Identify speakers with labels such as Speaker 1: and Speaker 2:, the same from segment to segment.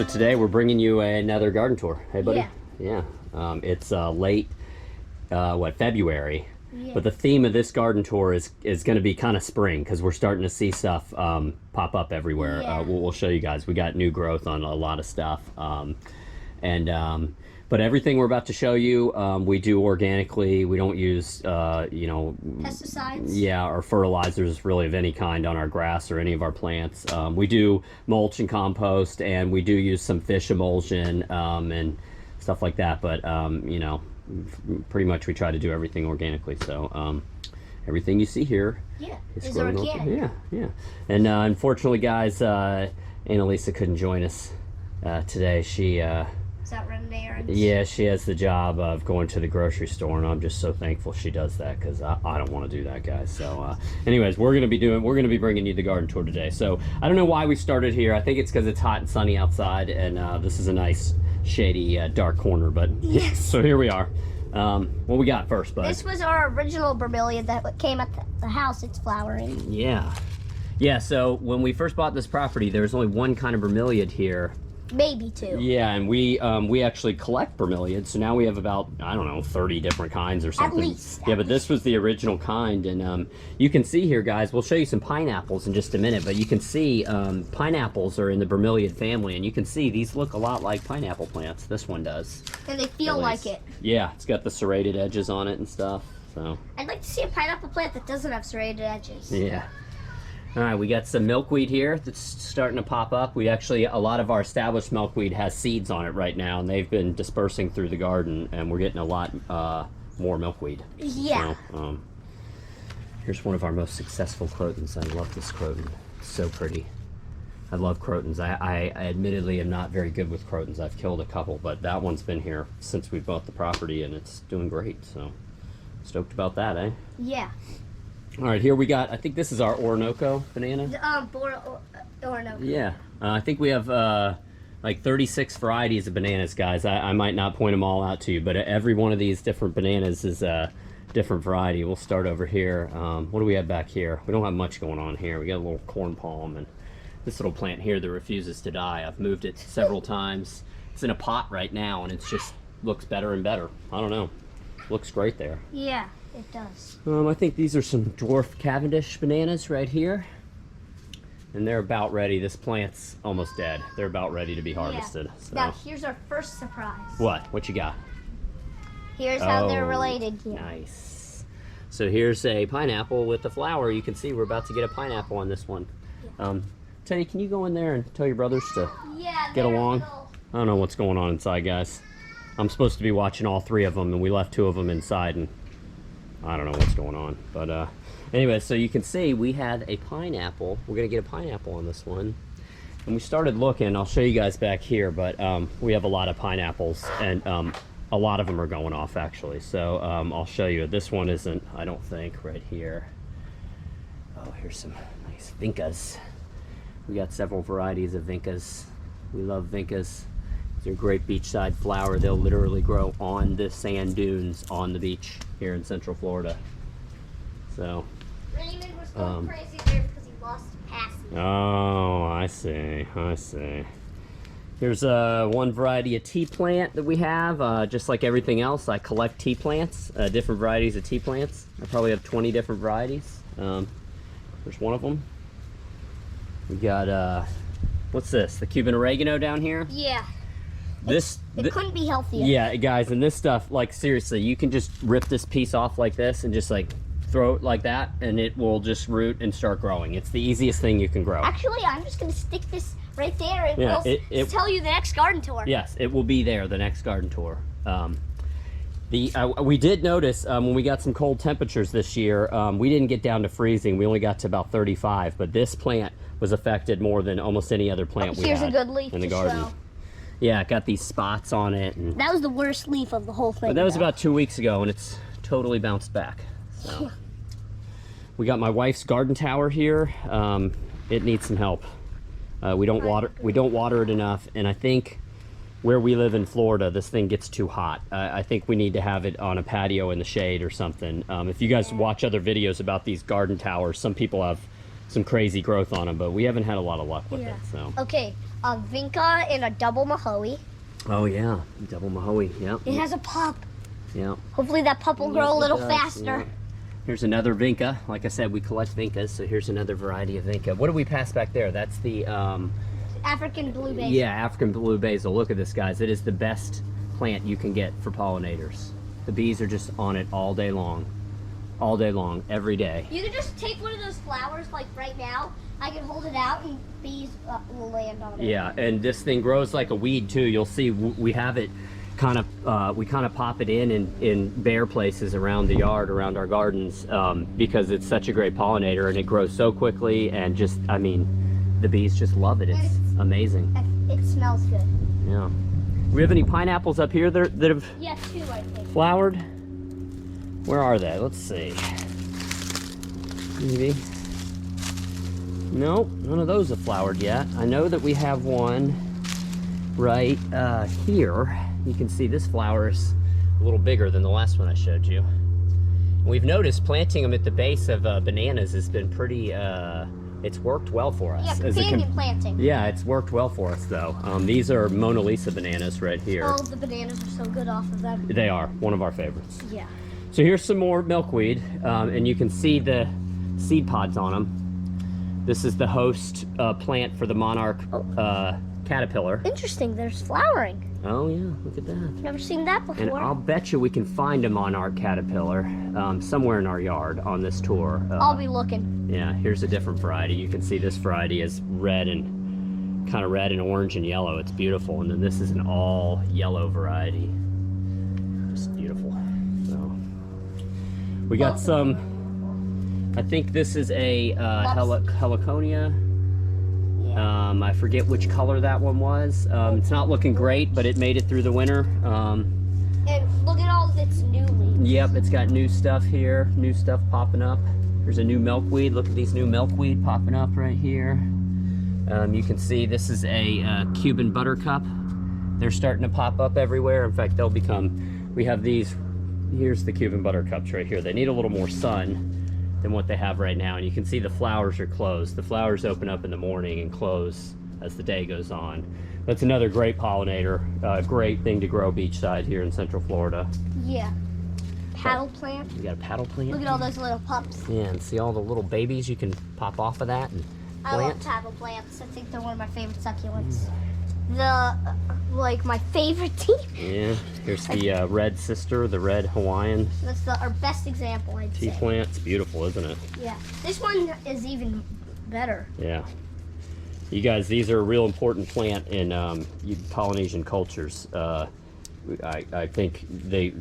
Speaker 1: So today we're bringing you another garden tour. Hey, buddy.
Speaker 2: Yeah.
Speaker 1: Yeah. It's late, February.
Speaker 2: Yeah.
Speaker 1: But the theme of this garden tour is going to be kind of spring because we're starting to see stuff pop up everywhere.
Speaker 2: Yeah.
Speaker 1: We'll show you guys. We got new growth on a lot of stuff. But everything we're about to show you, we do organically. We don't use,
Speaker 2: pesticides.
Speaker 1: Yeah, or fertilizers really of any kind on our grass or any of our plants. We do mulch and compost, and we do use some fish emulsion and stuff like that. But pretty much we try to do everything organically. So everything you see here,
Speaker 2: is organic.
Speaker 1: Yeah. And unfortunately, guys, Annalisa couldn't join us today. She
Speaker 2: Is that running errands?
Speaker 1: yeah, she has the job of going to the grocery store, and I'm just so thankful she does that because I don't want to do that, guys. So, anyways, we're gonna be bringing you the garden tour today. So I don't know why we started here. I think it's because it's hot and sunny outside, and this is a nice shady dark corner. But
Speaker 2: yes.
Speaker 1: So here we are. What we got first, bud?
Speaker 2: This was our original bromeliad that came at the house. It's flowering.
Speaker 1: Yeah. So when we first bought this property, there was only one kind of bromeliad here.
Speaker 2: Maybe two.
Speaker 1: Yeah, and we actually collect bromeliads, so now we have about, I don't know, 30 different kinds or something.
Speaker 2: At least.
Speaker 1: Yeah, but this was the original kind, and you can see here, guys, we'll show you some pineapples in just a minute, but you can see pineapples are in the bromeliad family, and you can see these look a lot like pineapple plants. This one does.
Speaker 2: And they feel like it.
Speaker 1: Yeah, it's got the serrated edges on it and stuff, so.
Speaker 2: I'd like to see a pineapple plant that doesn't have serrated edges.
Speaker 1: Yeah. All right, we got some milkweed here that's starting to pop up. A lot of our established milkweed has seeds on it right now, and they've been dispersing through the garden, and we're getting a lot more milkweed.
Speaker 2: Yeah.
Speaker 1: So, here's one of our most successful crotons. I love this croton. It's so pretty. I love crotons. I admittedly am not very good with crotons. I've killed a couple, but that one's been here since we bought the property, and it's doing great. So, stoked about that, eh?
Speaker 2: Yeah.
Speaker 1: All right, here we got, I think this is our Orinoco banana.
Speaker 2: Orinoco.
Speaker 1: Yeah, I think we have like 36 varieties of bananas, guys. I might not point them all out to you, but every one of these different bananas is a different variety. We'll start over here. What do we have back here? We don't have much going on here. We got a little corn palm and this little plant here that refuses to die. I've moved it several times. It's in a pot right now, and it just looks better and better. I don't know. Looks great there.
Speaker 2: Yeah. It does.
Speaker 1: I think these are some dwarf Cavendish bananas right here. And they're about ready. This plant's almost dead. They're about ready to be harvested.
Speaker 2: Yeah.
Speaker 1: So.
Speaker 2: Now, here's our first surprise.
Speaker 1: What? What you got?
Speaker 2: Here's how they're related here.
Speaker 1: Nice. So here's a pineapple with the flower. You can see we're about to get a pineapple on this one. Yeah. Teddy, can you go in there and tell your brothers to get along? I don't know what's going on inside, guys. I'm supposed to be watching all three of them, and we left two of them inside, and I don't know what's going on, but anyway, so you can see we had a pineapple. We're gonna get a pineapple on this one, and we started looking. I'll show you guys back here, but we have a lot of pineapples, and a lot of them are going off actually. So I'll show you. This one isn't, I don't think, right here. Oh, here's some nice vincas. We got several varieties of vincas. We love vincas. They're a great beachside flower. They'll literally grow on the sand dunes on the beach here in Central Florida. So.
Speaker 2: Raymond was going crazy there because he lost Passy.
Speaker 1: Oh, I see. Here's one variety of tea plant that we have. Just like everything else, I collect tea plants, different varieties of tea plants. I probably have 20 different varieties. There's one of them. We got, what's this? The Cuban oregano down here?
Speaker 2: Yeah.
Speaker 1: It
Speaker 2: couldn't be healthier.
Speaker 1: Yeah, guys, and this stuff, like, seriously, you can just rip this piece off like this and just, like, throw it like that, and it will just root and start growing. It's the easiest thing you can grow.
Speaker 2: Actually, I'm just going to stick this right there, and
Speaker 1: we'll
Speaker 2: tell you the next garden tour.
Speaker 1: Yes, it will be there, the next garden tour. We did notice when we got some cold temperatures this year, we didn't get down to freezing. We only got to about 35, but this plant was affected more than almost any other plant we had
Speaker 2: Here's a good leaf
Speaker 1: in the
Speaker 2: to
Speaker 1: garden.
Speaker 2: show.
Speaker 1: Yeah, it got these spots on it. And
Speaker 2: that was the worst leaf of the whole thing.
Speaker 1: But that was about 2 weeks ago, and it's totally bounced back. So. We got my wife's garden tower here. It needs some help. We don't water it enough, and I think where we live in Florida, this thing gets too hot. I think we need to have it on a patio in the shade or something. If you guys watch other videos about these garden towers, some people have some crazy growth on them, but we haven't had a lot of luck with
Speaker 2: Yeah.
Speaker 1: it. So.
Speaker 2: Okay, a vinca and a double mahoe.
Speaker 1: Oh yeah, double mahoe. Yep.
Speaker 2: It has a pup.
Speaker 1: Yeah.
Speaker 2: Hopefully that pup will grow a little faster.
Speaker 1: Yeah. Here's another vinca. Like I said, we collect vincas, so here's another variety of vinca. What do we pass back there? That's the
Speaker 2: African blue basil.
Speaker 1: yeah, African blue basil. Look at this, guys. It is the best plant you can get for pollinators. The bees are just on it all day long. All day long, every day.
Speaker 2: You can just take one of those flowers, like right now. I can hold it out and bees will land on it.
Speaker 1: Yeah, and this thing grows like a weed too. You'll see we have it kind of, we kind of pop it in bare places around the yard, around our gardens, because it's such a great pollinator and it grows so quickly, and just, I mean, the bees just love it. It's amazing.
Speaker 2: It smells good.
Speaker 1: Yeah. Do we have any pineapples up here that have
Speaker 2: Yeah, 2 I think.
Speaker 1: flowered? Where are they? Let's see. Maybe. Nope, none of those have flowered yet. I know that we have one right here. You can see this flower is a little bigger than the last one I showed you. And we've noticed planting them at the base of bananas has been pretty, it's worked well for us.
Speaker 2: Yeah, companion planting.
Speaker 1: Yeah, it's worked well for us though. These are Mona Lisa bananas right here.
Speaker 2: Oh, the bananas are so good off of them.
Speaker 1: They are, one of our favorites.
Speaker 2: Yeah.
Speaker 1: So here's some more milkweed, and you can see the seed pods on them. This is the host plant for the monarch caterpillar.
Speaker 2: Interesting, there's flowering.
Speaker 1: Oh yeah, look at that.
Speaker 2: Never seen that before.
Speaker 1: And I'll bet you we can find a monarch caterpillar somewhere in our yard on this tour.
Speaker 2: I'll be looking.
Speaker 1: Yeah, here's a different variety. You can see this variety is red and kind of red and orange and yellow. It's beautiful. And then this is an all yellow variety. Just beautiful. So we got some, I think this is a heliconia. I forget which color that one was. It's not looking great, but it made it through the winter.
Speaker 2: And look at all of its new leaves.
Speaker 1: Yep, it's got new stuff here, new stuff popping up. There's a new milkweed. Look at these new milkweed popping up right here. You can see this is a Cuban buttercup. They're starting to pop up everywhere. In fact, they'll become, we have these, here's the Cuban buttercups right here. They need a little more sun than what they have right now, and you can see the flowers are closed. The flowers open up in the morning and close as the day goes on. That's another great pollinator, great thing to grow beachside here in Central Florida.
Speaker 2: Yeah. Paddle plant.
Speaker 1: You got a paddle plant?
Speaker 2: Look at all those little pups.
Speaker 1: Yeah, and see all the little babies you can pop off of that and
Speaker 2: I
Speaker 1: plant?
Speaker 2: love paddle plants. I think they're one of my favorite succulents. The, like, my favorite team.
Speaker 1: Yeah, here's the red sister, the red Hawaiian
Speaker 2: That's our best example, I'd
Speaker 1: tea
Speaker 2: say.
Speaker 1: plant. It's beautiful, isn't it?
Speaker 2: Yeah. This one is even better.
Speaker 1: Yeah. You guys, these are a real important plant in Polynesian cultures. I think they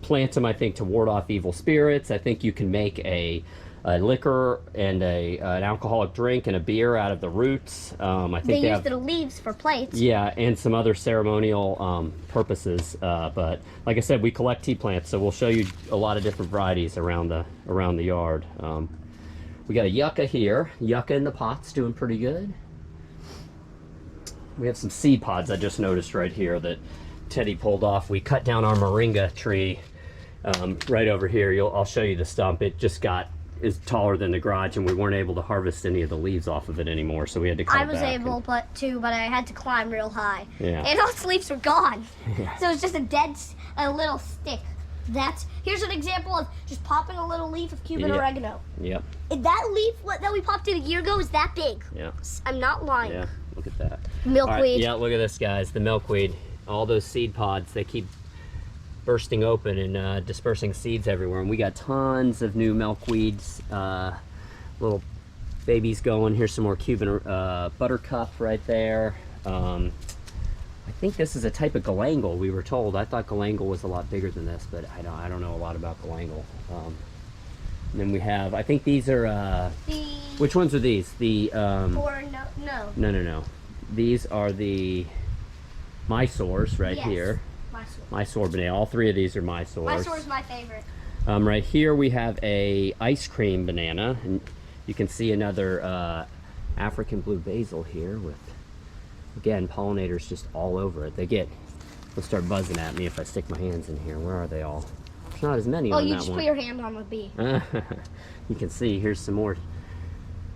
Speaker 1: plant them, I think, to ward off evil spirits. I think you can make a liquor and an alcoholic drink and a beer out of the roots. I think
Speaker 2: They use
Speaker 1: have,
Speaker 2: the leaves for plates.
Speaker 1: yeah, and some other ceremonial purposes. But like I said, we collect tea plants, so we'll show you a lot of different varieties around the yard. We got a yucca here. Yucca in the pot's doing pretty good. We have some seed pods I just noticed right here that Teddy pulled off. We cut down our moringa tree right over here. I'll show you the stump. It just is taller than the garage, and we weren't able to harvest any of the leaves off of it anymore, so we had to cut it back.
Speaker 2: I was able but I had to climb real high.
Speaker 1: Yeah.
Speaker 2: And all its leaves were gone.
Speaker 1: Yeah.
Speaker 2: So it's just a little stick. Here's an example of just popping a little leaf of Cuban oregano.
Speaker 1: Yep.
Speaker 2: And that leaf that we popped in a year ago is that big.
Speaker 1: Yeah.
Speaker 2: I'm not lying.
Speaker 1: Yeah. Look at that.
Speaker 2: Milkweed.
Speaker 1: All right, yeah, look at this, guys. The milkweed. All those seed pods, they keep bursting open and dispersing seeds everywhere. And we got tons of new milkweeds, little babies going. Here's some more Cuban buttercup right there. I think this is a type of galangal, we were told. I thought galangal was a lot bigger than this, but I don't know a lot about galangal. And then we have, I think these are, which ones are these? The, No. These are the Mysores right here. Mysore banana. All three of these are Mysores.
Speaker 2: Mysore is my favorite.
Speaker 1: Right here we have a ice cream banana, and you can see another African blue basil here with, again, pollinators just all over it. They'll start buzzing at me if I stick my hands in here. Where are they all? not as many
Speaker 2: Oh,
Speaker 1: on
Speaker 2: you
Speaker 1: that
Speaker 2: just
Speaker 1: one.
Speaker 2: put your hand on the bee.
Speaker 1: You can see, here's some more.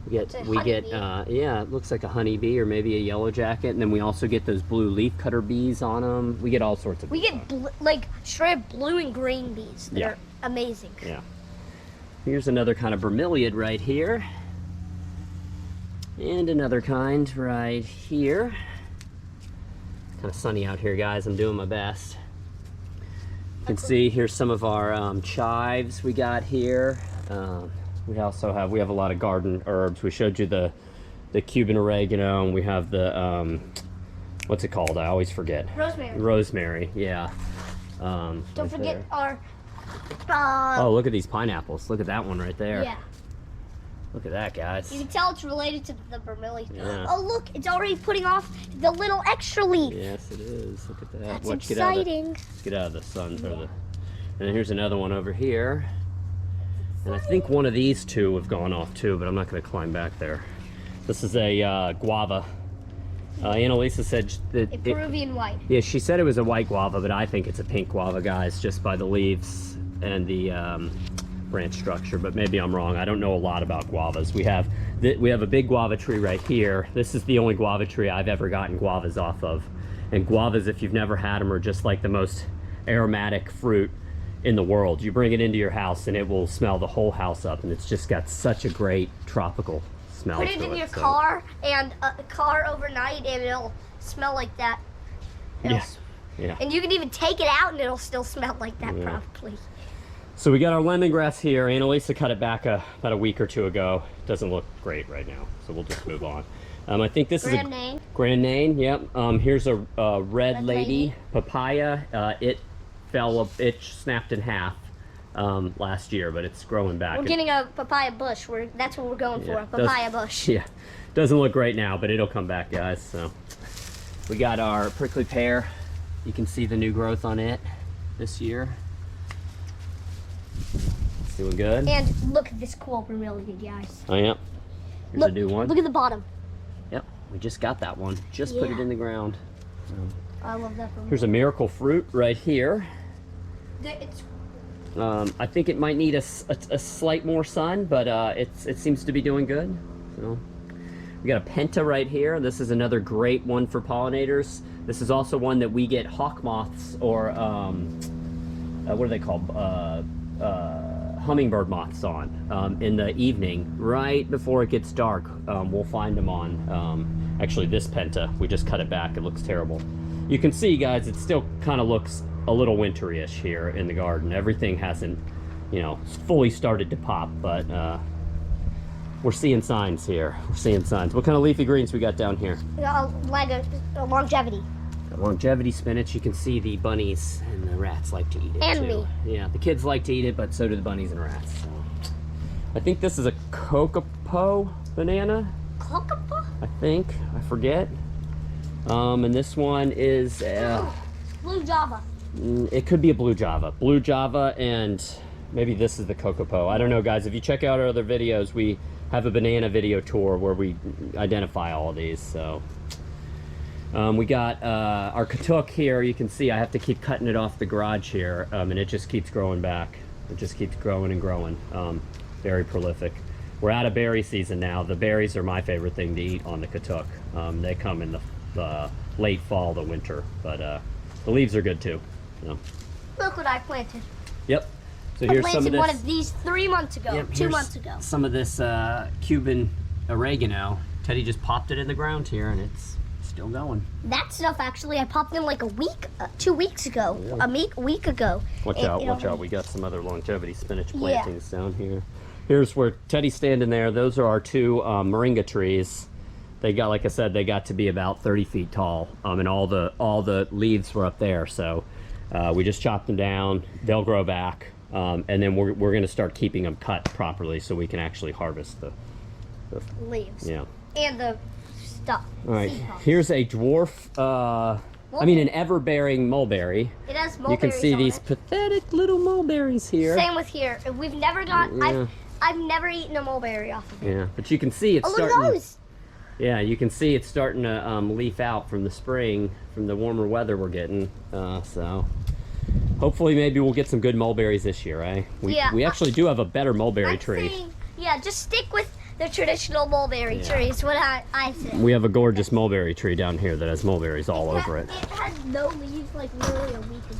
Speaker 1: We get, yeah, it looks like a honeybee or maybe a yellow jacket, and then we also get those blue leafcutter bees on them. We get all sorts of.
Speaker 2: We get like straight blue and green bees. They're amazing.
Speaker 1: Yeah. Here's another kind of bromeliad right here, and another kind right here. Kind of sunny out here, guys. I'm doing my best. You can see here's some of our chives we got here. We also have a lot of garden herbs. We showed you the Cuban oregano, and we have the what's it called? I always forget.
Speaker 2: Rosemary.
Speaker 1: Rosemary, yeah.
Speaker 2: Don't
Speaker 1: right
Speaker 2: forget
Speaker 1: there.
Speaker 2: our.
Speaker 1: Oh, look at these pineapples. Look at that one right there.
Speaker 2: Yeah.
Speaker 1: Look at that, guys.
Speaker 2: You can tell it's related to the bromeliads.
Speaker 1: Yeah.
Speaker 2: Oh, look, it's already putting off the little extra leaf.
Speaker 1: Yes, it is. Look at that.
Speaker 2: That's
Speaker 1: Let's
Speaker 2: exciting.
Speaker 1: Let's get out of the sun. And here's another one over here. And I think one of these two have gone off too, but I'm not going to climb back there. This is a guava. Annalisa said that
Speaker 2: A Peruvian white.
Speaker 1: yeah, she said it was a white guava, but I think it's a pink guava, guys, just by the leaves and the branch structure. But maybe I'm wrong. I don't know a lot about guavas. We have a big guava tree right here. This is the only guava tree I've ever gotten guavas off of. And guavas, if you've never had them, are just like the most aromatic fruit in the world. You bring it into your house and it will smell the whole house up, and it's just got such a great tropical smell.
Speaker 2: Put it in your car and a car overnight, and it'll smell like that.
Speaker 1: Yes. Yeah.
Speaker 2: And you can even take it out, and it'll still smell like that, probably.
Speaker 1: So we got our lemongrass here. Annalisa cut it back about a week or two ago. Doesn't look great right now, so we'll just move on. I think this is a Grand Name. Yep. Here's a red lady papaya. It snapped in half last year, but it's growing back.
Speaker 2: We're getting a papaya bush. That's what we're going for, a papaya bush.
Speaker 1: Yeah, doesn't look great now, but it'll come back, guys. So we got our prickly pear. You can see the new growth on it this year. It's doing good.
Speaker 2: And look at this cool bromeliad, guys.
Speaker 1: Oh yeah, here's a new one.
Speaker 2: Look at the bottom.
Speaker 1: Yep, we just got that one. Just put it in the ground. So.
Speaker 2: I love that bromeliad.
Speaker 1: Here's a miracle fruit right here. I think it might need a slight more sun, but it seems to be doing good. So we got a penta right here. This is another great one for pollinators. This is also one that we get hawk moths or what are they called? Hummingbird moths on in the evening, right before it gets dark. We'll find them on. Actually, this penta, we just cut it back. It looks terrible. You can see, guys, it still kind of looks a little wintry-ish here in the garden. Everything hasn't, fully started to pop, but we're seeing signs here. We're seeing signs. What kind of leafy greens we got down here?
Speaker 2: Like a longevity.
Speaker 1: Longevity spinach. You can see the bunnies and the rats like to eat it
Speaker 2: and
Speaker 1: too.
Speaker 2: Me.
Speaker 1: Yeah, the kids like to eat it, but so do the bunnies and rats. So. I think this is a Kokopo banana.
Speaker 2: Kokopo?
Speaker 1: I think. I forget. And this one is
Speaker 2: Blue Java.
Speaker 1: It could be a blue Java. Blue Java, and maybe this is the Kokopo. I don't know, guys. If you check out our other videos, we have a banana video tour where we identify all of these. So we got our katuk here. You can see I have to keep cutting it off the garage here, and it just keeps growing back. It just keeps growing and growing. Very prolific. We're out of berry season now. The berries are my favorite thing to eat on the katuk. They come in the late fall to winter, but the leaves are good too.
Speaker 2: Look what I planted.
Speaker 1: Yep. So
Speaker 2: I
Speaker 1: here's
Speaker 2: planted
Speaker 1: some of this.
Speaker 2: one of these 3 months ago.
Speaker 1: Yep,
Speaker 2: 2 months ago.
Speaker 1: Some of this Cuban oregano. Teddy just popped it in the ground here, and it's still going.
Speaker 2: That stuff actually I popped in like a week, 2 weeks ago, a week ago.
Speaker 1: Watch out! We got some other longevity spinach plantings down here. Here's where Teddy's standing there. Those are our two moringa trees. They got, like I said, they got to be about 30 feet tall, and all the leaves were up there. So we just chopped them down. They'll grow back, and then we're going to start keeping them cut properly so we can actually harvest the
Speaker 2: leaves.
Speaker 1: Yeah.
Speaker 2: And the stuff.
Speaker 1: All right. Here's a dwarf. An ever-bearing mulberry.
Speaker 2: It has mulberries.
Speaker 1: You can see
Speaker 2: on
Speaker 1: these
Speaker 2: it.
Speaker 1: pathetic little mulberries here.
Speaker 2: Same with here. We've never got. I've never eaten a mulberry off of it.
Speaker 1: Yeah, but you can see it's starting.
Speaker 2: Look at those.
Speaker 1: Yeah, you can see it's starting to leaf out from the spring, from the warmer weather we're getting. So hopefully maybe we'll get some good mulberries this year, eh? We actually do have a better mulberry tree.
Speaker 2: Yeah, just stick with the traditional mulberry tree is what I say.
Speaker 1: We have a gorgeous mulberry tree down here that has mulberries all over it.
Speaker 2: It had no leaves like literally a week ago.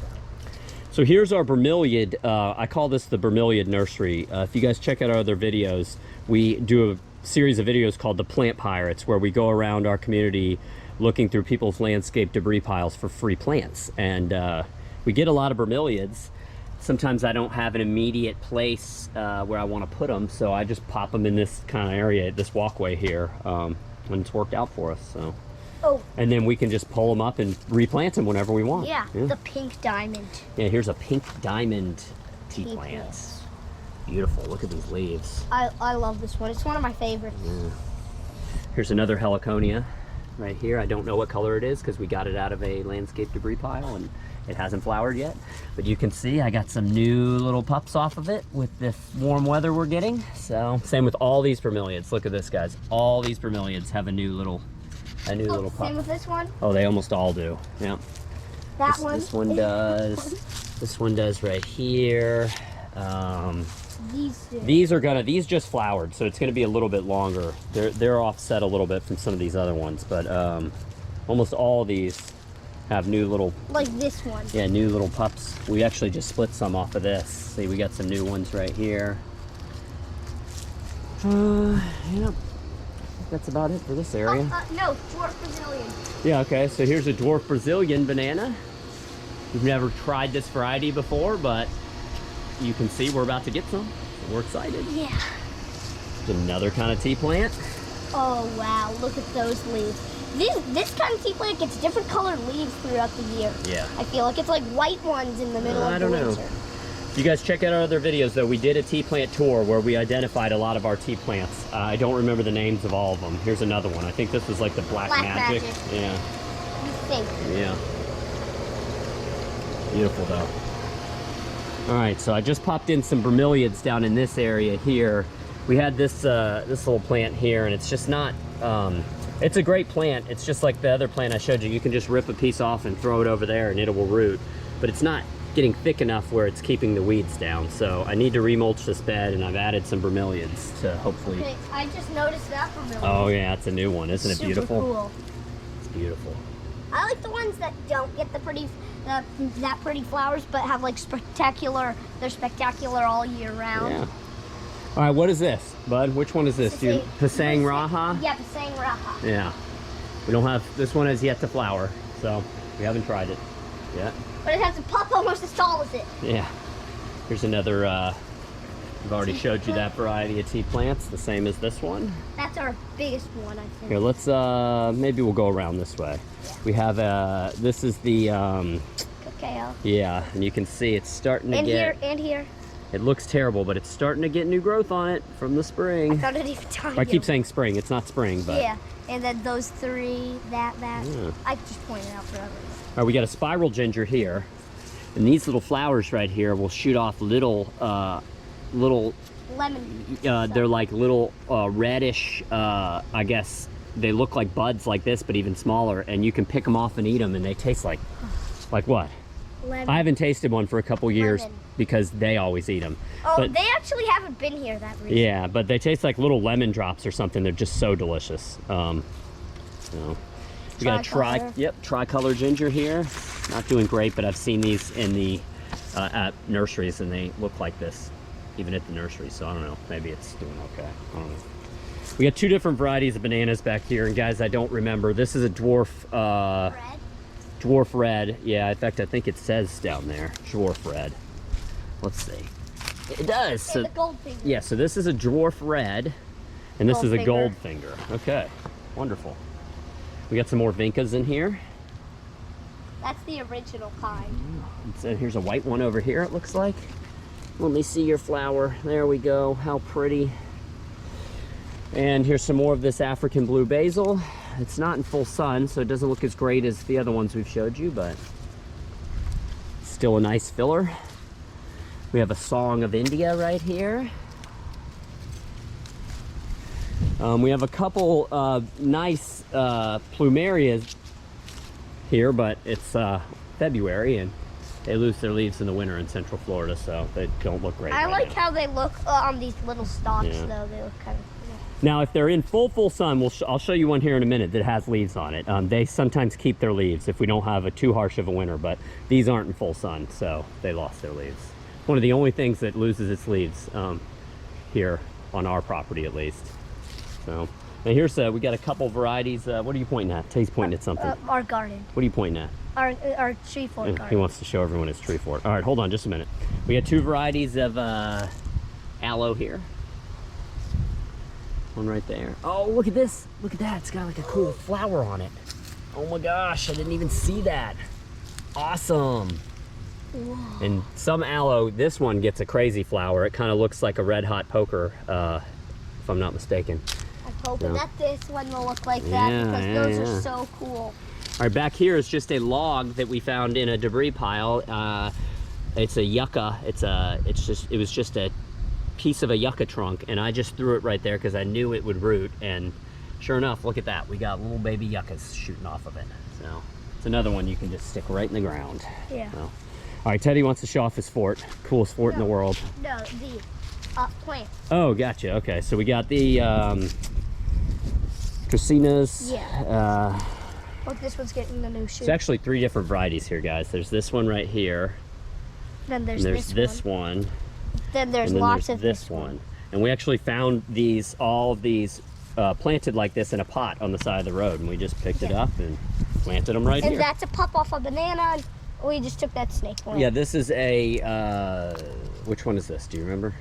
Speaker 1: So here's our bromeliad. I call this the bromeliad nursery. If you guys check out our other videos, we do a series of videos called the Plant Pirates, where we go around our community looking through people's landscape debris piles for free plants. And we get a lot of bromeliads. Sometimes I don't have an immediate place where I want to put them, so I just pop them in this kind of area, this walkway here, when it's worked out for us. So, and then we can just pull them up and replant them whenever we want.
Speaker 2: Yeah, the pink diamond.
Speaker 1: Yeah, here's a pink diamond tea plant. Beautiful. Look at these leaves.
Speaker 2: I love this one. It's one of my favorites.
Speaker 1: Yeah. Here's another heliconia right here. I don't know what color it is because we got it out of a landscape debris pile and it hasn't flowered yet, but you can see I got some new little pups off of it with this warm weather we're getting. So same with all these bromeliads. Look at this, guys. All these bromeliads have a new little pup.
Speaker 2: Same with this one.
Speaker 1: Oh, they almost all do. Yeah. This one does. This one does right here. These just flowered, so it's gonna be a little bit longer. They're offset a little bit from some of these other ones, but almost all of these have new little,
Speaker 2: like this one.
Speaker 1: Yeah, new little pups. We actually just split some off of this. See, we got some new ones right here. Yeah, that's about it for this area.
Speaker 2: No, dwarf Brazilian.
Speaker 1: Yeah, okay, so here's a dwarf Brazilian banana. We've never tried this variety before, but you can see we're about to get some. So we're excited.
Speaker 2: Yeah.
Speaker 1: Another kind of tea plant.
Speaker 2: Oh wow, look at those leaves. This kind of tea plant gets different colored leaves throughout the year.
Speaker 1: Yeah.
Speaker 2: I feel like it's like white ones in the middle of the winter.
Speaker 1: You guys check out our other videos though. We did a tea plant tour where we identified a lot of our tea plants. I don't remember the names of all of them. Here's another one. I think this was like the Black Magic. Yeah.
Speaker 2: You think?
Speaker 1: Yeah. Beautiful though. All right, so I just popped in some bromeliads down in this area here. We had this this little plant here, and it's just not. It's a great plant. It's just like the other plant I showed you. You can just rip a piece off and throw it over there, and it will root. But it's not getting thick enough where it's keeping the weeds down. So I need to remulch this bed, and I've added some bromeliads to hopefully.
Speaker 2: Okay, I just noticed that bromeliad.
Speaker 1: Oh yeah, it's a new one, isn't it beautiful?
Speaker 2: Cool.
Speaker 1: It's beautiful.
Speaker 2: I like the ones that don't get the pretty, that pretty flowers, but have like spectacular. They're spectacular all year round.
Speaker 1: Yeah. All right, what is this, bud? Which one is this? Pasang Raha?
Speaker 2: Yeah, Pasang Raha.
Speaker 1: Yeah. We don't have, this one has yet to flower, so we haven't tried it yet.
Speaker 2: But it has a pup almost as tall as it.
Speaker 1: Yeah. Here's another, I've already showed you that variety of tea plants, the same as this one.
Speaker 2: That's our biggest one, I think.
Speaker 1: Here, let's, maybe we'll go around this way. Yeah. We have, this is the,
Speaker 2: cacao.
Speaker 1: Yeah, and you can see it's starting to get.
Speaker 2: And here.
Speaker 1: It looks terrible, but it's starting to get new growth on it from the spring.
Speaker 2: I thought it even tell
Speaker 1: I keep saying spring. It's not spring, but.
Speaker 2: Yeah, and then those three, that. Yeah. I just pointed out forever.
Speaker 1: All right, we got a spiral ginger here. And these little flowers right here will shoot off little
Speaker 2: lemon.
Speaker 1: They're like little reddish, I guess they look like buds like this, but even smaller. And you can pick them off and eat them, and they taste like what?
Speaker 2: Lemon.
Speaker 1: I haven't tasted one for a couple years because they always eat them.
Speaker 2: Oh,
Speaker 1: but,
Speaker 2: they actually haven't been here that recently.
Speaker 1: Yeah, but they taste like little lemon drops or something. They're just so delicious. You know. We got a tricolor ginger here. Not doing great, but I've seen these in the at nurseries, and they look like this even at the nursery. So I don't know. Maybe it's doing okay. I don't know. We got two different varieties of bananas back here, and guys, I don't remember. This is a dwarf.
Speaker 2: Red?
Speaker 1: Dwarf red. Yeah, in fact, I think it says down there dwarf red. Let's see. It does. So,
Speaker 2: the gold finger.
Speaker 1: Yeah. So this is a dwarf red, and this is a gold finger. Okay. Wonderful. We got some more vincas in here.
Speaker 2: That's the original kind.
Speaker 1: And here's a white one over here, it looks like. Let me see your flower. There we go. How pretty. And here's some more of this African blue basil. It's not in full sun, so it doesn't look as great as the other ones we've showed you, but still a nice filler. We have a Song of India right here. We have a couple nice plumerias here, but it's February and They lose their leaves in the winter in Central Florida, so they don't look great.
Speaker 2: I
Speaker 1: right
Speaker 2: like
Speaker 1: now.
Speaker 2: how they look on these little stalks,
Speaker 1: Yeah.
Speaker 2: though. They look kind of.
Speaker 1: Now, if they're in full sun, I'll show you one here in a minute that has leaves on it. They sometimes keep their leaves if we don't have a too harsh of a winter, but these aren't in full sun, so they lost their leaves. One of the only things that loses its leaves here on our property, at least. So, now here's we got a couple varieties. What are you pointing at? Tay's pointing at something.
Speaker 2: Our garden.
Speaker 1: What are you pointing at?
Speaker 2: Our tree fort garden.
Speaker 1: He wants to show everyone his tree fort. All right, hold on just a minute. We got two varieties of aloe here. One right there. Oh, look at this. Look at that. It's got like a cool flower on it. Oh my gosh, I didn't even see that. Awesome. Whoa. And some aloe, this one gets a crazy flower. It kind of looks like a red hot poker, if I'm not mistaken.
Speaker 2: I'm hoping that this one will look like that because those are so cool.
Speaker 1: All right, back here is just a log that we found in a debris pile. It's a yucca. It was just a piece of a yucca trunk, and I just threw it right there because I knew it would root, and sure enough, look at that. We got little baby yuccas shooting off of it. So it's another one you can just stick right in the ground.
Speaker 2: Yeah.
Speaker 1: So, all right, Teddy wants to show off his fort. Coolest fort in the world.
Speaker 2: No, the plant.
Speaker 1: Oh, gotcha. Okay, so we got the Dracaenas.
Speaker 2: Yeah. Look, this one's getting the new shoot.
Speaker 1: It's actually 3 different varieties here, guys. There's this one right here.
Speaker 2: Then there's
Speaker 1: this one.
Speaker 2: Then there's
Speaker 1: and then
Speaker 2: lots
Speaker 1: there's
Speaker 2: of
Speaker 1: this one. And we actually found all of these planted like this in a pot on the side of the road, and we just picked it up and planted them right here.
Speaker 2: And that's a pup off a banana. And we just took that snake one.
Speaker 1: Yeah, this is a which one is this? Do you remember?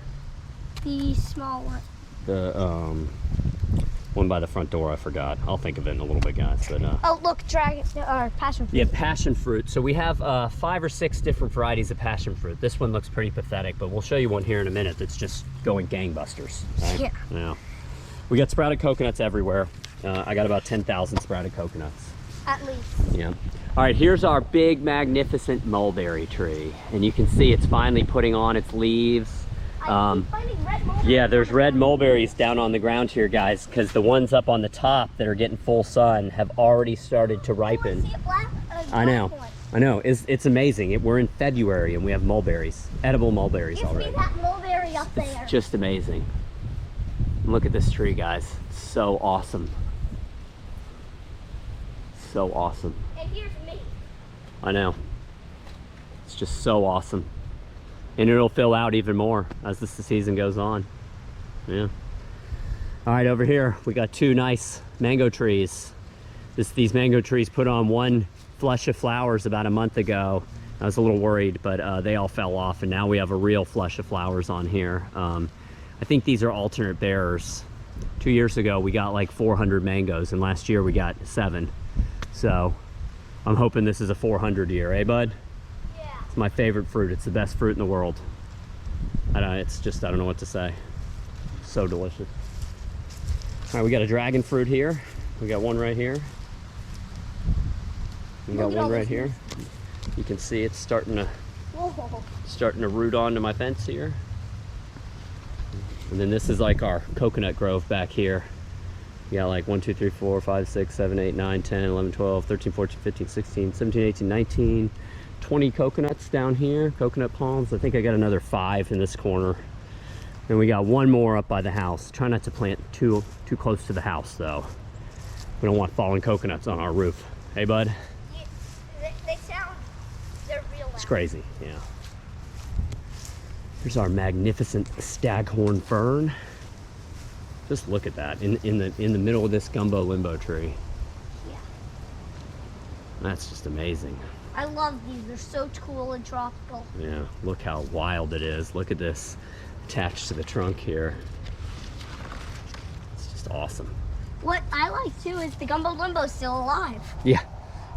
Speaker 2: The small one.
Speaker 1: The one by the front door. I forgot. I'll think of it in a little bit, guys. But
Speaker 2: oh, look, passion fruit.
Speaker 1: yeah, passion fruit. So we have 5 or 6 different varieties of passion fruit. This one looks pretty pathetic, but we'll show you one here in a minute that's just going gangbusters. Right? Yeah. We got sprouted coconuts everywhere. I got about 10,000 sprouted coconuts.
Speaker 2: At least.
Speaker 1: Yeah. All right, here's our big, magnificent mulberry tree. And you can see it's finally putting on its leaves.
Speaker 2: I keep finding red mulberries.
Speaker 1: Yeah, there's red mulberries down on the ground here, guys, because the ones up on the top that are getting full sun have already started to ripen.
Speaker 2: I see a black
Speaker 1: I know.
Speaker 2: one.
Speaker 1: I know. It's amazing. We're in February and we have mulberries, edible mulberries
Speaker 2: Give
Speaker 1: already.
Speaker 2: me that mulberry up there.
Speaker 1: It's just amazing. Look at this tree, guys. It's so awesome. So awesome.
Speaker 2: And here's me.
Speaker 1: I know. It's just so awesome. And it'll fill out even more as the season goes on. Yeah. All right, over here, we got 2 nice mango trees. These mango trees put on 1 flush of flowers about a month ago. I was a little worried, but they all fell off, and now we have a real flush of flowers on here. I think these are alternate bearers. 2 years ago, we got like 400 mangoes, and last year we got 7. So I'm hoping this is a 400 year, eh, bud?
Speaker 2: Yeah.
Speaker 1: It's my favorite fruit. It's the best fruit in the world. I don't know what to say. So delicious. All right, we got a dragon fruit here. We got one right here. We got one right here. You can see it's starting to root onto my fence here. And then this is like our coconut grove back here. We got like 1, 2, 3, 4, 5, 6, 7, 8, 9, 10, 11, 12, 13, 14, 15, 16, 17, 18, 19, 20 coconuts down here, coconut palms. I think I got another 5 in this corner. And we got 1 more up by the house. Try not to plant too close to the house though. We don't want fallen coconuts on our roof. Hey, bud?
Speaker 2: Yeah, they're real loud.
Speaker 1: It's crazy, yeah. Here's our magnificent staghorn fern. Just look at that in the middle of this gumbo limbo tree.
Speaker 2: Yeah.
Speaker 1: That's just amazing.
Speaker 2: I love these. They're so cool and tropical.
Speaker 1: Yeah, look how wild it is. Look at this attached to the trunk here. It's just awesome.
Speaker 2: What I like too is the gumbo limbo's still alive.
Speaker 1: Yeah,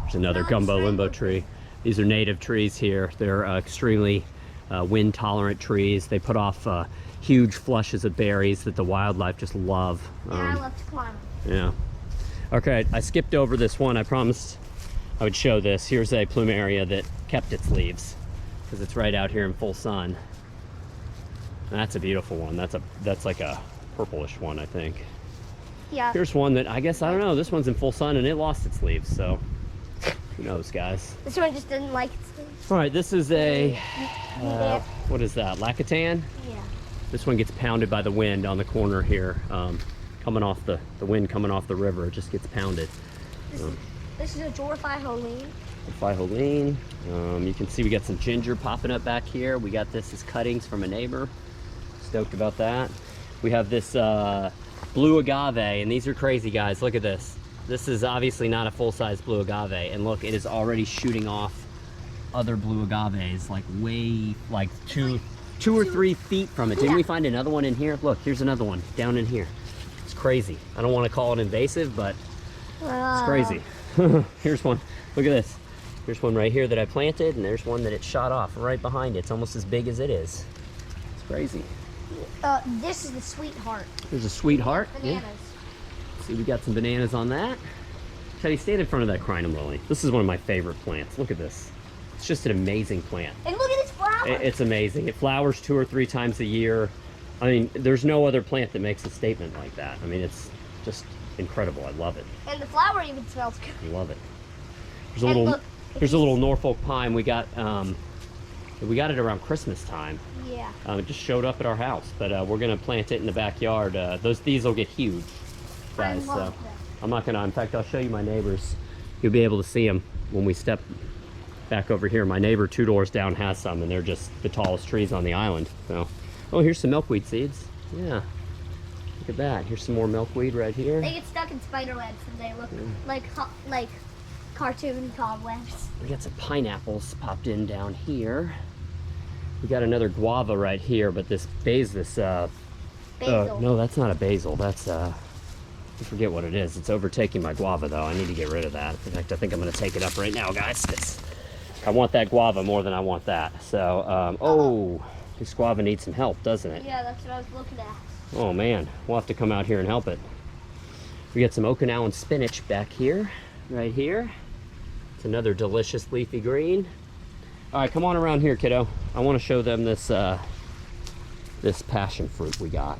Speaker 1: there's another
Speaker 2: No,
Speaker 1: gumbo
Speaker 2: it's
Speaker 1: limbo
Speaker 2: not.
Speaker 1: tree. These are native trees here. They're extremely wind tolerant trees. They put off huge flushes of berries that the wildlife just love.
Speaker 2: And I love to climb.
Speaker 1: Yeah. Okay, I skipped over this one. I promised I would show this. Here's a plumeria that kept its leaves because it's right out here in full sun. And that's a beautiful one. That's like a purplish one, I think.
Speaker 2: Yeah.
Speaker 1: Here's one that I don't know. This one's in full sun and it lost its leaves, so Who knows, guys?
Speaker 2: This one just didn't like it.
Speaker 1: All right, this is a, what is that, Lacatan?
Speaker 2: Yeah.
Speaker 1: This one gets pounded by the wind on the corner here. Coming off the wind coming off the river, it just gets pounded.
Speaker 2: This is a dwarf Iholine.
Speaker 1: Iholine. You can see we got some ginger popping up back here. We got this as cuttings from a neighbor. Stoked about that. We have this blue agave, and these are crazy, guys. Look at this. This is obviously not a full-size blue agave, and look, it is already shooting off other blue agaves, like way, like two or 3 feet from it. Didn't we find another one in here? Look, here's another one down in here. It's crazy. I don't want to call it invasive, but it's crazy. Here's one. Look at this. Here's one right here that I planted, and there's one that it shot off right behind it. It's almost as big as it is. It's crazy.
Speaker 2: This is the sweetheart.
Speaker 1: There's a sweetheart.
Speaker 2: Bananas.
Speaker 1: Yeah. See, we got some bananas on that. Teddy, stand in front of that crinum lily. This is one of my favorite plants. Look at this. It's just an amazing plant.
Speaker 2: And look at this flower.
Speaker 1: It's amazing. It flowers 2 or 3 times a year. I mean, there's no other plant that makes a statement like that. I mean, it's just incredible. I love it.
Speaker 2: And the flower even smells good.
Speaker 1: I love it. There's a little Norfolk pine. We got it around Christmas time.
Speaker 2: Yeah.
Speaker 1: It just showed up at our house, but we're gonna plant it in the backyard. These will get huge, guys.
Speaker 2: I love them.
Speaker 1: I'm not gonna. In fact, I'll show you my neighbors. You'll be able to see them when we step back over here. My neighbor 2 doors down has some, and they're just the tallest trees on the island. So, oh, here's some milkweed seeds. Yeah. Look at that. Here's some more milkweed right here.
Speaker 2: They get stuck in spider webs, and they look like cartoon cobwebs.
Speaker 1: We got some pineapples popped in down here. We got another guava right here, but this basil. No, that's not a basil. That's I forget what it is. It's overtaking my guava, though. I need to get rid of that. In fact, I think I'm going to take it up right now, guys, because I want that guava more than I want that. So, oh, this guava needs some help, doesn't it?
Speaker 2: Yeah, that's what I was looking at.
Speaker 1: Oh, man. We'll have to come out here and help it. We got some Okinawan spinach back here, right here. It's another delicious leafy green. All right, come on around here, kiddo. I want to show them this this passion fruit we got.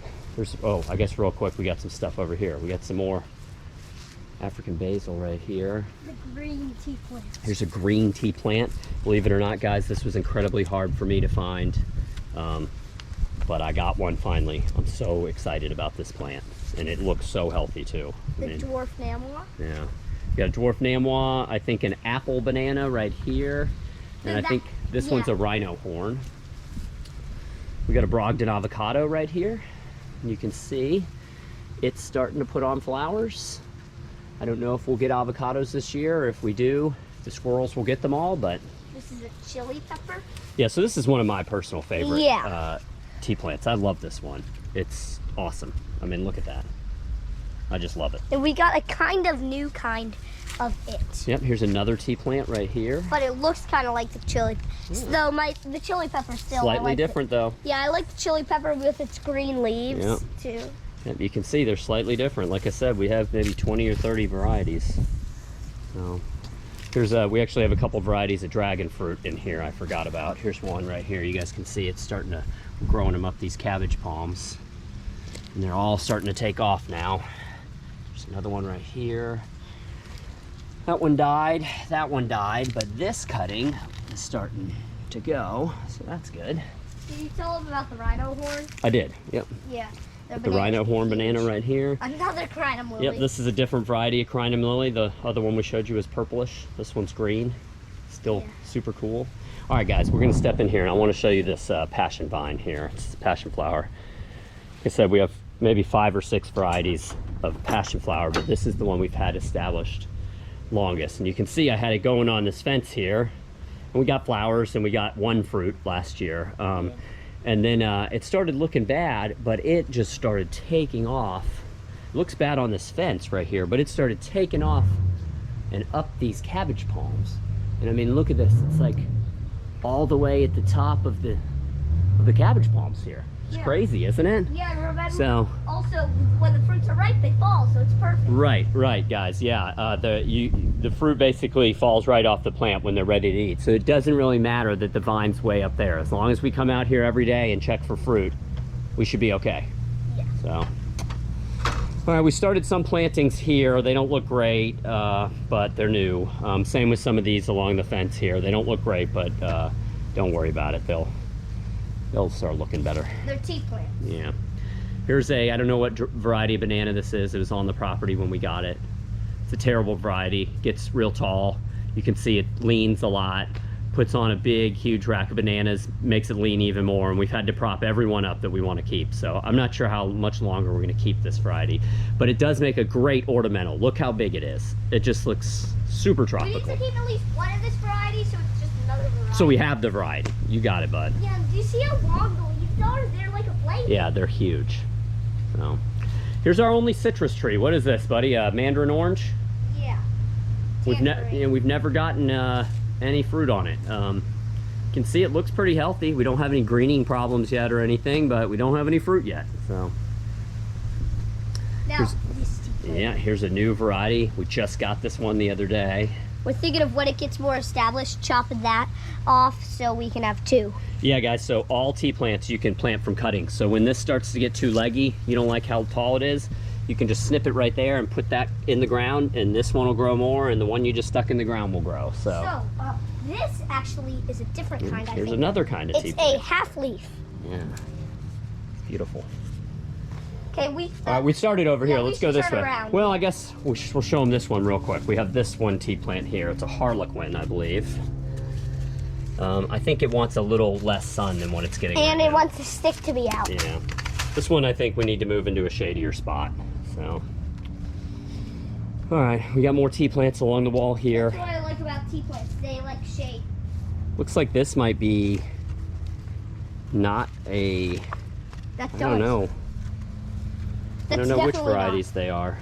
Speaker 1: I guess real quick, we got some stuff over here. We got some more African basil right here.
Speaker 2: The green tea plant.
Speaker 1: Here's a green tea plant. Believe it or not, guys, this was incredibly hard for me to find, but I got one finally. I'm so excited about this plant, and it looks so healthy too.
Speaker 2: Dwarf Namwa.
Speaker 1: Yeah. We got a dwarf Namwa, I think an apple banana right here, and I think this one's a rhino horn. We got a Brogden avocado right here. And you can see it's starting to put on flowers. I don't know if we'll get avocados this year, or if we do, the squirrels will get them all, but...
Speaker 2: This is a chili pepper?
Speaker 1: Yeah, so this is one of my personal favorite tea plants. I love this one. It's awesome. I mean, look at that. I just love it.
Speaker 2: And we got a kind of new kind of it.
Speaker 1: Yep, here's another tea plant right here.
Speaker 2: But it looks kind of like the chili. So the chili pepper still
Speaker 1: slightly different though.
Speaker 2: Yeah, I like the chili pepper with its green leaves too.
Speaker 1: Yep, you can see they're slightly different. Like I said, we have maybe 20 or 30 varieties. So here's we actually have a couple varieties of dragon fruit in here I forgot about. Here's one right here. You guys can see it's starting to growing them up, these cabbage palms. And they're all starting to take off now. There's another one right here. That one died, but this cutting is starting to go, so that's good.
Speaker 2: Did you tell them about the rhino horn?
Speaker 1: I did, yep.
Speaker 2: Yeah.
Speaker 1: The rhino horn banana right here.
Speaker 2: Another crinum lily.
Speaker 1: Yep, this is a different variety of crinum lily. The other one we showed you was purplish. This one's green. Still super cool. All right, guys, we're gonna step in here and I wanna show you this passion vine here. It's passion flower. Like I said, we have maybe 5 or 6 varieties of passion flower, but this is the one we've had established longest. And you can see I had it going on this fence here, and we got flowers and we got one fruit last year. And then it started looking bad, but it just started taking off. It looks bad on this fence right here, but it started taking off and up these cabbage palms. And I mean, look at this. It's like all the way at the top of the cabbage palms here. It's crazy, isn't it?
Speaker 2: Yeah, remember,
Speaker 1: so
Speaker 2: also when the fruits are ripe, they fall, so it's perfect.
Speaker 1: Right, guys. Yeah, the fruit basically falls right off the plant when they're ready to eat. So it doesn't really matter that the vine's way up there. As long as we come out here every day and check for fruit, we should be okay.
Speaker 2: Yeah.
Speaker 1: So, All right, we started some plantings here. They don't look great, but they're new. Same with some of these along the fence here. They don't look great, but don't worry about it. They'll start looking better.
Speaker 2: They're tea plants.
Speaker 1: Yeah. Here's I don't know what variety of banana this is. It was on the property when we got it. It's a terrible variety. Gets real tall. You can see it leans a lot. Puts on a big, huge rack of bananas, makes it lean even more, and we've had to prop every one up that we want to keep. So I'm not sure how much longer we're going to keep this variety, but it does make a great ornamental. Look how big it is. It just looks super tropical.
Speaker 2: We need to keep at least one of this variety, so it's just another variety.
Speaker 1: So we have the variety. You got it, bud.
Speaker 2: Yeah, do you see how long the leaves are? They're like a blade.
Speaker 1: Yeah, they're huge. So here's our only citrus tree. What is this, buddy? Mandarin orange?
Speaker 2: Yeah.
Speaker 1: We've never gotten any fruit on it. You can see it looks pretty healthy. We don't have any greening problems yet or anything, but we don't have any fruit yet. So
Speaker 2: now,
Speaker 1: here's a new variety. We just got this one the other day.
Speaker 2: We're thinking of when it gets more established, chopping that off so we can have two.
Speaker 1: Yeah, guys, so all tea plants you can plant from cuttings. So when this starts to get too leggy, you don't like how tall it is, you can just snip it right there and put that in the ground, and this one will grow more, and the one you just stuck in the ground will grow. So
Speaker 2: this actually is a different kind, I think.
Speaker 1: Here's another kind of tea plant.
Speaker 2: It's a half leaf.
Speaker 1: Yeah, it's beautiful.
Speaker 2: Okay,
Speaker 1: we started over here.
Speaker 2: Yeah,
Speaker 1: Let's go this way.
Speaker 2: Around.
Speaker 1: Well, I guess we'll show them this one real quick. We have this one tea plant here. It's a harlequin, I believe. I think it wants a little less sun than what it's getting
Speaker 2: and
Speaker 1: right
Speaker 2: it
Speaker 1: now.
Speaker 2: wants the stick to be out.
Speaker 1: Yeah. This one I think we need to move into a shadier spot. So, all right, we got more tea plants along the wall here.
Speaker 2: That's what I like about tea plants. They like shade.
Speaker 1: Looks like this might be not a. I don't know. I don't know which varieties they are.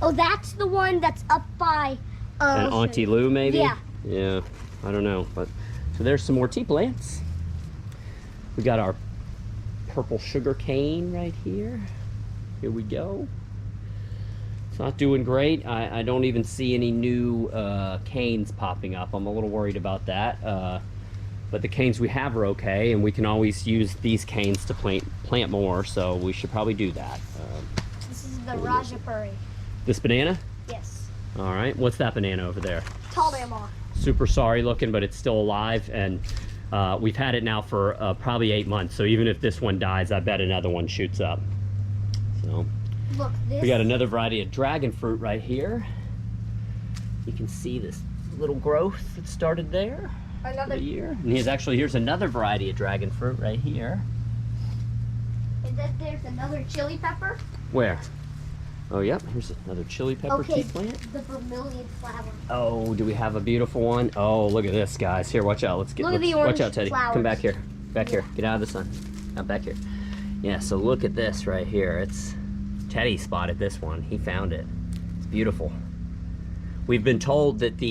Speaker 2: Oh, that's the one that's up by.
Speaker 1: An Auntie Lou, maybe.
Speaker 2: Yeah.
Speaker 1: Yeah. I don't know, but so there's some more tea plants. We got our purple sugar cane right here. Here we go. It's not doing great. I don't even see any new canes popping up. I'm a little worried about that. But the canes we have are okay, and we can always use these canes to plant more, so we should probably do that.
Speaker 2: This is the Rajapuri.
Speaker 1: This banana?
Speaker 2: Yes.
Speaker 1: All right. What's that banana over there?
Speaker 2: Tall Damar.
Speaker 1: Super sorry looking, but it's still alive, and we've had it now for probably 8 months. So even if this one dies, I bet another one shoots up. So
Speaker 2: look,
Speaker 1: we got another variety of dragon fruit right here. You can see this little growth that started there.
Speaker 2: Another
Speaker 1: year. And here's another variety of dragon fruit right here.
Speaker 2: And then there's another chili pepper.
Speaker 1: Where? Oh, yep. Here's another chili pepper tea plant.
Speaker 2: The bromeliad flower.
Speaker 1: Oh, do we have a beautiful one? Oh, look at this, guys. Here, watch out. Look at the
Speaker 2: orange
Speaker 1: watch out, Teddy.
Speaker 2: flowers.
Speaker 1: Come back here. Back here. Get out of the sun. Now back here. Yeah, so look at this right here. It's Teddy spotted this one. He found it. It's beautiful. We've been told that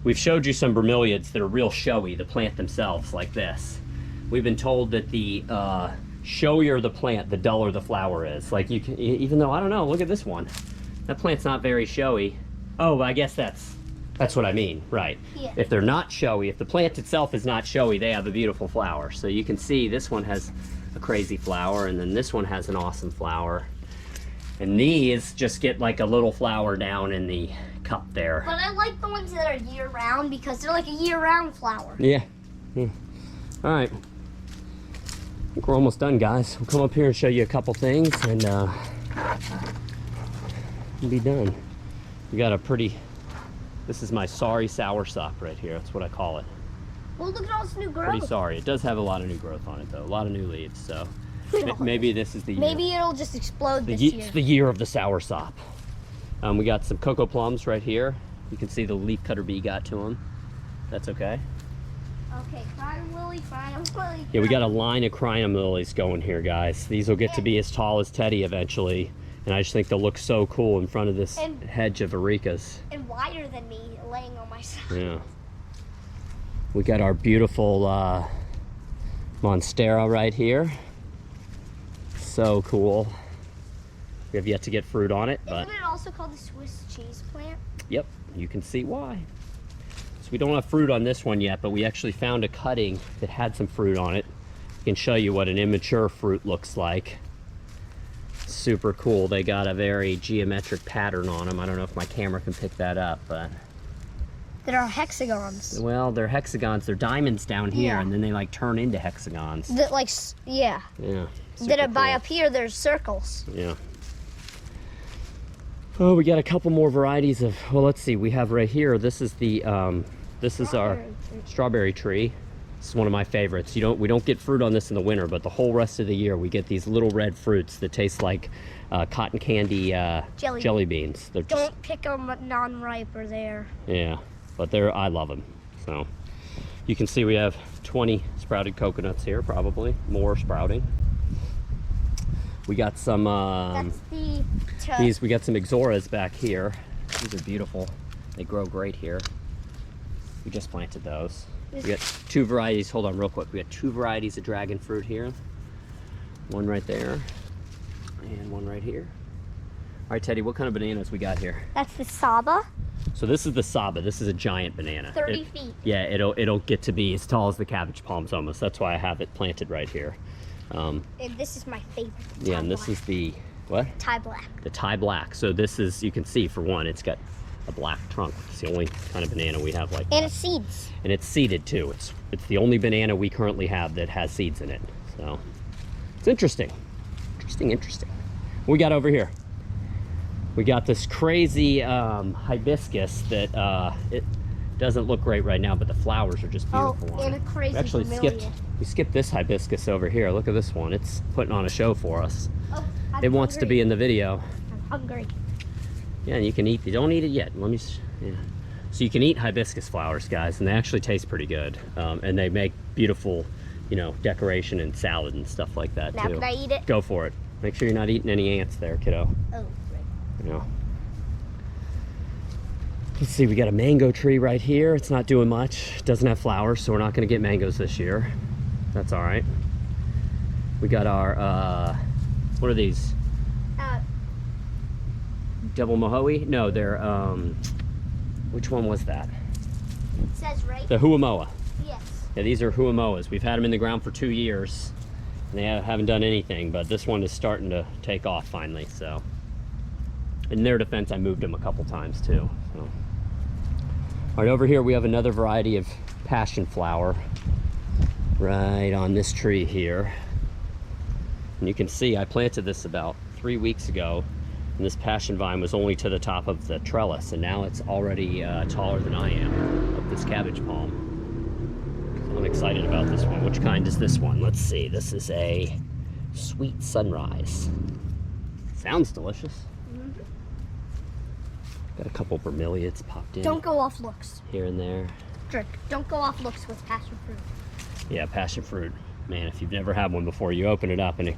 Speaker 1: we've showed you some bromeliads that are real showy, the plant themselves, like this. We've been told that the showier the plant, the duller the flower is. Like you can, even though, I don't know, look at this one. That plant's not very showy. Oh, I guess that's what I mean, right.
Speaker 2: Yeah.
Speaker 1: If they're not showy, if the plant itself is not showy, they have a beautiful flower. So you can see this one has a crazy flower, and then this one has an awesome flower. And these just get like a little flower down in the cup there.
Speaker 2: But I like the ones that are year-round because they're like a year-round flower.
Speaker 1: Yeah. All right. I think we're almost done, guys. We'll come up here and show you a couple things, and we'll be done. We got a pretty. This is my sorry soursop right here. That's what I call it.
Speaker 2: Well, look at all this new growth.
Speaker 1: Pretty sorry. It does have a lot of new growth on it, though. A lot of new leaves. So maybe this is the year.
Speaker 2: Maybe it'll just explode this year.
Speaker 1: It's the year of the soursop. We got some cocoa plums right here. You can see the leaf cutter bee got to them. That's okay.
Speaker 2: Okay, crying lily, crying lily.
Speaker 1: Yeah, we got a line of crinum lilies going here, guys. These will get to be as tall as Teddy eventually, and I just think they'll look so cool in front of this hedge of arecas.
Speaker 2: And wider than me, laying on my side.
Speaker 1: Yeah. We got our beautiful Monstera right here. So cool. We have yet to get fruit on it, but...
Speaker 2: Isn't it also called the Swiss cheese plant?
Speaker 1: Yep, you can see why. So we don't have fruit on this one yet, but we actually found a cutting that had some fruit on it. I can show you what an immature fruit looks like. super cool. They got a very geometric pattern on them. I don't know if my camera can pick that up, but...
Speaker 2: There are hexagons.
Speaker 1: Well, they're hexagons. They're diamonds down here,
Speaker 2: Yeah.
Speaker 1: and then they like turn into hexagons.
Speaker 2: That like, yeah.
Speaker 1: Yeah.
Speaker 2: Then by
Speaker 1: cool.
Speaker 2: up here, there's circles.
Speaker 1: Yeah. Oh, we got a couple more varieties of, well, let's see. We have right here, this is the, this is our strawberry tree. This is one of my favorites. We don't get fruit on this in the winter, but the whole rest of the year we get these little red fruits that taste like cotton candy jelly beans. They're just,
Speaker 2: don't pick them non-ripe or there.
Speaker 1: yeah, but I love them. So you can see we have 20 sprouted coconuts here, probably more sprouting. We got some
Speaker 2: That's
Speaker 1: we got some Ixoras back here. These are beautiful. They grow great here. We just planted those. We got 2 varieties. Hold on real quick. We got 2 varieties of dragon fruit here. One right there and one right here. All right, Teddy, what kind of bananas we got here?
Speaker 2: That's the Saba.
Speaker 1: So this is the Saba. This is a giant banana.
Speaker 2: 30 feet.
Speaker 1: Yeah, it'll get to be as tall as the cabbage palms almost. That's why I have it planted right here.
Speaker 2: And this is my favorite.
Speaker 1: Yeah, and this is the, what?
Speaker 2: Thai black.
Speaker 1: The Thai black. So this is, you can see for one, it's got a black trunk. It's the only kind of banana we have like that.
Speaker 2: And it's seeds.
Speaker 1: And it's seeded too. It's the only banana we currently have that has seeds in it. So it's interesting. Interesting. What we got over here? We got this crazy hibiscus that it doesn't look great right now, but the flowers are just beautiful.
Speaker 2: Oh, and a crazy
Speaker 1: we actually skipped this hibiscus over here. Look at this one. It's putting on a show for us.
Speaker 2: Oh,
Speaker 1: It wants to be in the video.
Speaker 2: I'm hungry.
Speaker 1: Yeah, and you can eat. You don't eat it yet. Let me. Yeah. So you can eat hibiscus flowers, guys, and they actually taste pretty good. And they make beautiful, decoration and salad and stuff like that
Speaker 2: Now
Speaker 1: too.
Speaker 2: can I eat it?
Speaker 1: Go for it. Make sure you're not eating any ants there, kiddo.
Speaker 2: Oh, right.
Speaker 1: Let's see. We got a mango tree right here. It's not doing much. It doesn't have flowers, so we're not going to get mangoes this year. That's all right. We got our what are these? Double Mohoe? No, they're, which one was that?
Speaker 2: It says right.
Speaker 1: The Huamoa.
Speaker 2: Yes.
Speaker 1: Yeah, these are Huamoas. We've had them in the ground for 2 years, and they haven't done anything, but this one is starting to take off finally, so. In their defense, I moved them a couple times too, so. All right, over here we have another variety of passion flower right on this tree here. And you can see I planted this about 3 weeks ago. And this passion vine was only to the top of the trellis, and now it's already taller than I am of this cabbage palm. So I'm excited about this one. Which kind is this one? Let's see. This is a sweet sunrise. Sounds delicious.
Speaker 2: Mm-hmm.
Speaker 1: Got a couple bromeliads popped in.
Speaker 2: Don't go off looks.
Speaker 1: Here and there.
Speaker 2: Trick. Don't go off looks with passion fruit.
Speaker 1: Yeah, passion fruit. Man, if you've never had one before, you open it up and it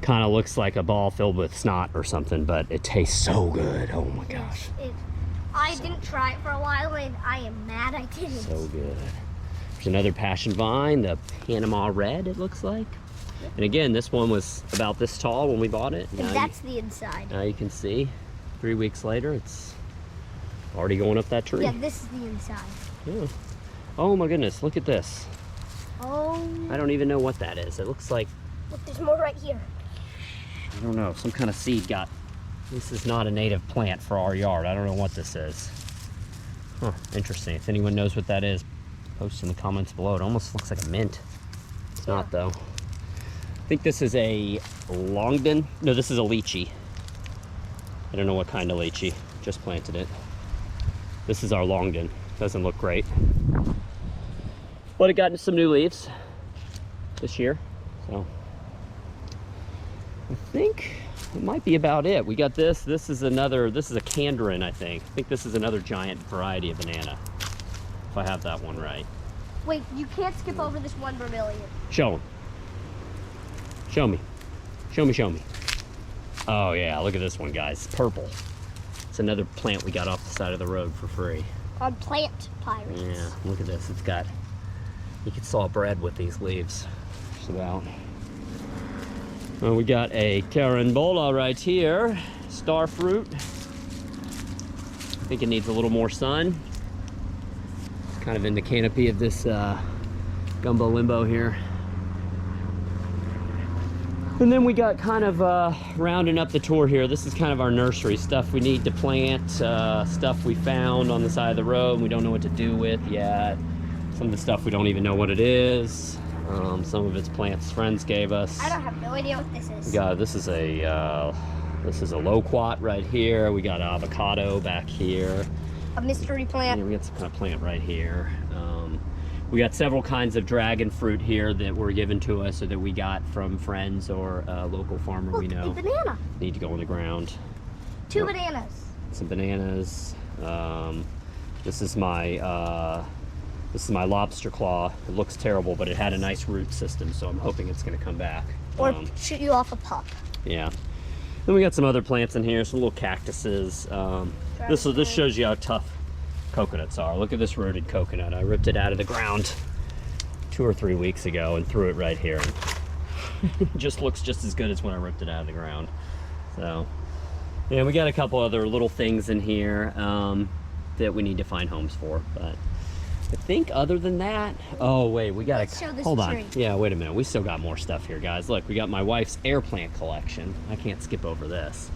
Speaker 1: kind of looks like a ball filled with snot or something, but it tastes so good. Oh my gosh.
Speaker 2: I didn't try it for a while, and I am mad I didn't.
Speaker 1: So good. There's another passion vine, the Panama Red, it looks like. And again, this one was about this tall when we bought it.
Speaker 2: And that's the inside.
Speaker 1: Now you can see, 3 weeks later, it's already going up that tree.
Speaker 2: Yeah, this is the inside.
Speaker 1: Yeah. Oh my goodness, look at this.
Speaker 2: Oh.
Speaker 1: I don't even know what that is. It looks like,
Speaker 2: Look, there's more right here.
Speaker 1: I don't know, some kind of seed got, this is not a native plant for our yard. I don't know what this is. Huh, interesting. If anyone knows what that is, post in the comments below. It almost looks like a mint. It's not though. I think this is a Longdon. No, this is a lychee. I don't know what kind of lychee. Just planted it. This is our Longdon. Doesn't look great. But it got some new leaves this year, so. I think it might be about it. We got this. This is a Candarin, I think. I think this is another giant variety of banana, if I have that one right.
Speaker 2: Wait, you can't skip over this one bromeliad.
Speaker 1: Show them. Show me. Show me, show me. Oh yeah, look at this one, guys. It's purple. It's another plant we got off the side of the road for free.
Speaker 2: On Plant Pirates.
Speaker 1: Yeah, look at this. It's got, you could saw bread with these leaves. Just about. Well, we got a carambola right here, star fruit. I think it needs a little more sun. It's kind of in the canopy of this gumbo limbo here. And then we got kind of rounding up the tour here. This is kind of our nursery stuff we need to plant, stuff we found on the side of the road and we don't know what to do with yet. Some of the stuff we don't even know what it is. Some of it's plants friends gave us.
Speaker 2: I don't have no idea what this is.
Speaker 1: This is a loquat right here. We got avocado back here.
Speaker 2: A mystery plant.
Speaker 1: Yeah, we got some kind of plant right here. We got several kinds of dragon fruit here that were given to us or that we got from friends or a local farmer we know.
Speaker 2: A banana.
Speaker 1: Need to go in the ground.
Speaker 2: Two bananas.
Speaker 1: Some bananas. This is my lobster claw. It looks terrible, but it had a nice root system, so I'm hoping it's going to come back.
Speaker 2: Or shoot you off a pup.
Speaker 1: Yeah. Then we got some other plants in here, some little cactuses. This shows you how tough coconuts are. Look at this rooted coconut. I ripped it out of the ground 2 or 3 weeks ago and threw it right here. It just looks just as good as when I ripped it out of the ground. So, yeah, we got a couple other little things in here that we need to find homes for. But I think other than that, oh wait, we gotta hold on. Yeah, wait a minute. We still got more stuff here, guys. Look, we got my wife's air plant collection. I can't skip over this.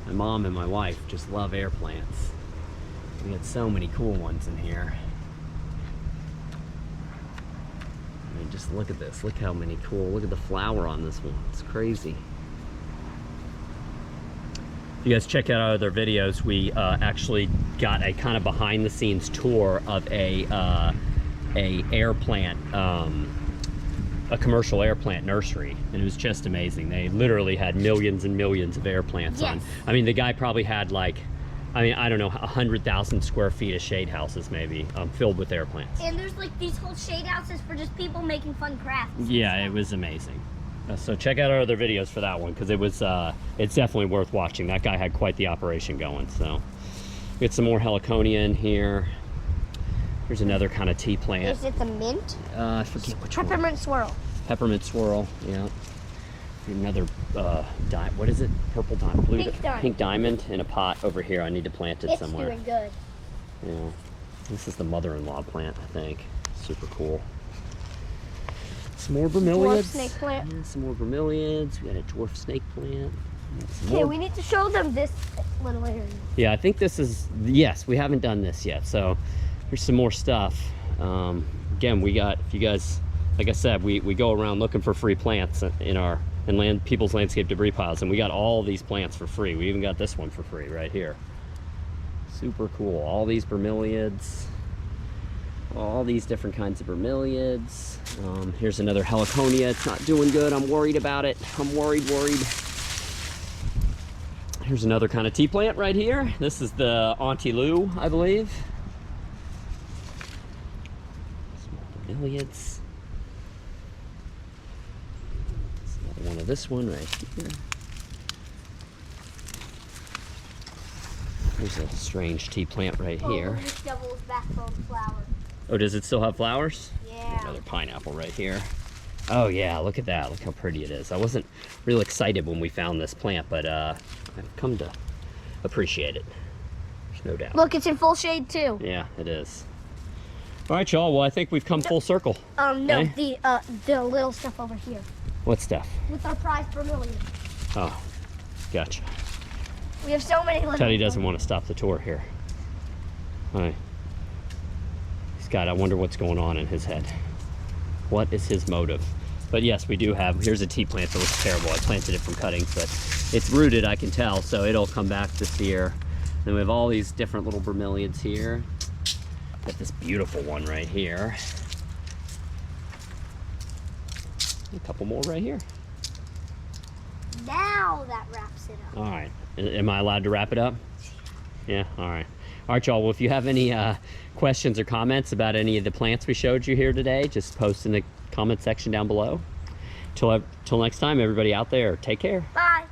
Speaker 1: My mom and my wife just love air plants. We got so many cool ones in here. I mean, just look at this. Look how many cool. Look at the flower on this one. It's crazy. If you guys check out our other videos, we actually got a kind of behind the scenes tour of a air plant, a commercial air plant nursery, and it was just amazing. They literally had millions and millions of air plants on. I mean, the guy probably had like, I don't know, 100,000 square feet of shade houses maybe, filled with air plants.
Speaker 2: And there's like these whole shade houses for just people making fun crafts.
Speaker 1: Yeah, it was amazing. So check out our other videos for that one, because it's definitely worth watching. That guy had quite the operation going. So we get some more heliconia in here. Here's another kind of tea plant.
Speaker 2: Is it the mint?
Speaker 1: I forget which one.
Speaker 2: Peppermint swirl.
Speaker 1: Peppermint swirl, yeah. Another what is it? Purple diamond, pink diamond in a pot over here. I need to plant it somewhere.
Speaker 2: It's doing good.
Speaker 1: Yeah, this is the mother-in-law plant, I think. Super cool. Some more bromeliads.
Speaker 2: Dwarf snake plant.
Speaker 1: Yeah, some more bromeliads. We got a dwarf snake plant.
Speaker 2: Okay, we need to show them this little area.
Speaker 1: Yeah, I think this is, yes, we haven't done this yet. So here's some more stuff. Again, we got, if you guys, like I said, we go around looking for free plants in people's landscape debris piles, and we got all these plants for free. We even got this one for free right here. Super cool. All these bromeliads. All these different kinds of bromeliads. Here's another heliconia. It's not doing good. I'm worried about it. I'm worried. Here's another kind of tea plant right here. This is the Auntie Lou, I believe. Some more bromeliads. There's another one of this one right here. There's a strange tea plant right here.
Speaker 2: This devil's backbone flower.
Speaker 1: Oh, does it still have flowers?
Speaker 2: Yeah.
Speaker 1: Another pineapple right here. Oh yeah, look at that. Look how pretty it is. I wasn't real excited when we found this plant, but I've come to appreciate it. There's no doubt.
Speaker 2: Look, it's in full shade too.
Speaker 1: Yeah, it is. All right, y'all. Well, I think we've come full circle.
Speaker 2: No,
Speaker 1: okay?
Speaker 2: the little stuff over here.
Speaker 1: What stuff?
Speaker 2: With our prize bromeliad.
Speaker 1: Oh, gotcha.
Speaker 2: We have so many little.
Speaker 1: Teddy doesn't want to stop the tour here. All right. God, I wonder what's going on in his head. What is his motive? But yes, we do have, here's a tea plant that looks terrible. I planted it from cuttings, but it's rooted, I can tell, so it'll come back this year. Then we have all these different little bromeliads here. Got this beautiful one right here. A couple more right here.
Speaker 2: Now that wraps it up.
Speaker 1: All right, am I allowed to wrap it up? Yeah, all right. All right, y'all, well, if you have any questions or comments about any of the plants we showed you here today, just post in the comment section down below. Till next time, everybody out there, take care.
Speaker 2: Bye.